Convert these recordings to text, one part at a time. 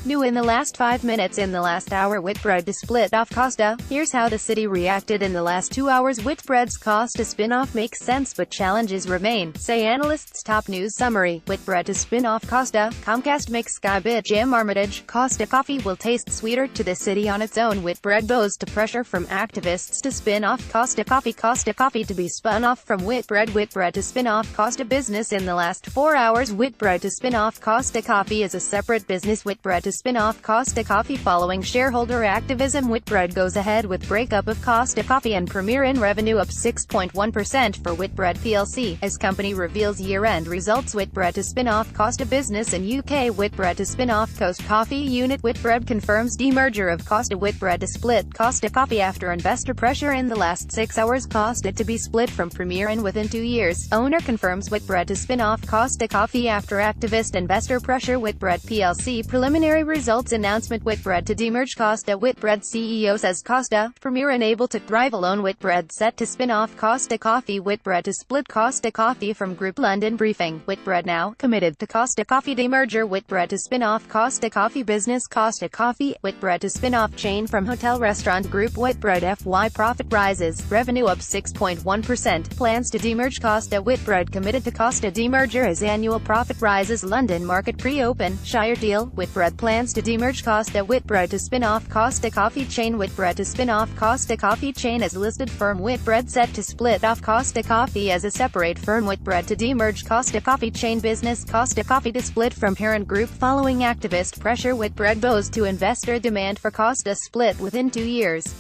New in the last 5 minutes. In the last hour, Whitbread to split off Costa. Here's how the city reacted in the last 2 hours. Whitbread's Costa spin-off makes sense, but challenges remain, say analysts. Top news summary: Whitbread to spin off Costa. Comcast makes Sky bid gem Armitage. Costa Coffee will taste sweeter to the city on its own. Whitbread bows to pressure from activists to spin off Costa Coffee. Costa Coffee to be spun off from Whitbread. Whitbread to spin off Costa business. In the last 4 hours, Whitbread to spin off Costa Coffee is a separate business. Whitbread to spin off Costa Coffee following shareholder activism. Whitbread goes ahead with breakup of Costa Coffee and Premier Inn. Revenue up 6.1% for Whitbread plc, as company reveals year-end results. Whitbread to spin off Costa business in UK. Whitbread to spin off Costa Coffee unit. Whitbread confirms demerger of Costa. Whitbread to split Costa Coffee after investor pressure. In the last 6 hours, Costa to be split from Premier Inn within 2 years. Owner confirms Whitbread to spin off Costa Coffee after activist investor pressure. Whitbread plc preliminary results announcement. Whitbread to demerge Costa. Whitbread CEO says Costa, Premier Inn able to thrive alone. Whitbread set to spin off Costa Coffee. Whitbread to split Costa Coffee from Group. London briefing: Whitbread now committed to Costa Coffee demerger. Whitbread to spin off Costa Coffee business. Costa Coffee. Whitbread to spin off chain from hotel restaurant group. Whitbread FY profit rises, revenue up 6.1%. Plans to demerge Costa. Whitbread committed to Costa demerger as annual profit rises. London market pre-open shire deal. Whitbread plans to demerge Costa. Whitbread to spin off Costa Coffee chain. Whitbread to spin off Costa Coffee chain as listed firm. Whitbread set to split off Costa Coffee as a separate firm. Whitbread to demerge Costa Coffee chain business. Costa Coffee to split from parent group following activist pressure. Whitbread bows to investor demand for Costa split within 2 years.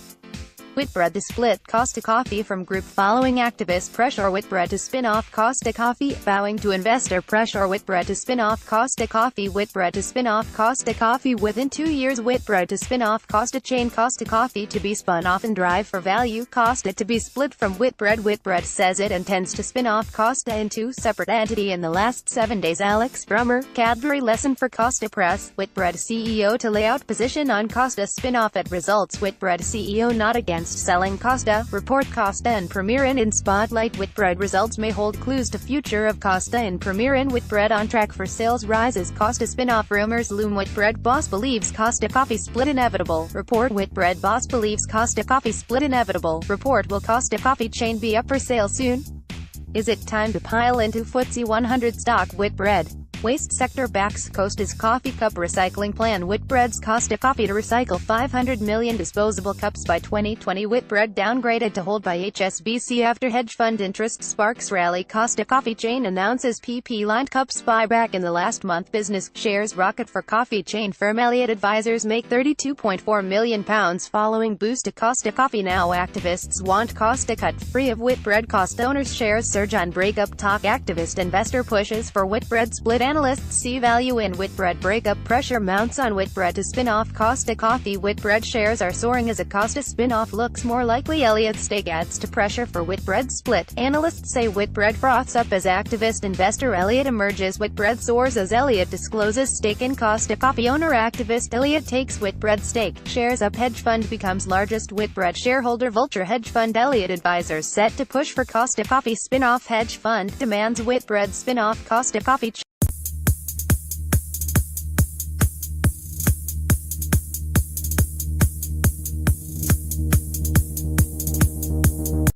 Whitbread to split Costa Coffee from Group following activist pressure. Whitbread to spin off Costa Coffee, bowing to investor pressure. Whitbread to spin off Costa Coffee. Whitbread to spin off Costa Coffee within 2 years. Whitbread to spin off Costa chain. Costa Coffee to be spun off and drive for value. Costa to be split from Whitbread. Whitbread says it intends to spin off Costa in 2 separate entities in the last 7 days. Alex Brummer, Cadbury lesson for Costa Press. Whitbread CEO to lay out position on Costa spin-off at results. Whitbread CEO not against selling Costa, report Costa and Premier Inn in spotlight. Whitbread results may hold clues to future of Costa and Premier Inn. Whitbread on track for sales rises. Costa spin-off rumors loom. Whitbread boss believes Costa Coffee split inevitable. Report: Whitbread boss believes Costa Coffee split inevitable. Report: will Costa Coffee chain be up for sale soon? Is it time to pile into FTSE 100 stock? Whitbread waste sector backs Costa's coffee cup recycling plan. Whitbread's Costa Coffee to recycle 500 million disposable cups by 2020. Whitbread downgraded to hold by HSBC after hedge fund interest sparks rally. Costa Coffee chain announces PP-lined cups buyback in the last month. Business shares rocket for coffee chain firm. Elliott Advisors make £32.4 million following boost to Costa Coffee. Now activists want Costa cut free of Whitbread. Costa owners shares surge on breakup talk. Activist investor pushes for Whitbread split. Analysts see value in Whitbread breakup. Pressure mounts on Whitbread to spin off Costa Coffee. Whitbread shares are soaring as a Costa spin-off looks more likely. Elliott's stake adds to pressure for Whitbread split. Analysts say Whitbread froths up as activist investor Elliott emerges. Whitbread soars as Elliott discloses stake in Costa Coffee. Owner activist Elliott takes Whitbread stake. Shares up. Hedge fund becomes largest Whitbread shareholder. Vulture hedge fund Elliott Advisors set to push for Costa Coffee spin-off. Hedge fund demands Whitbread spin-off Costa Coffee.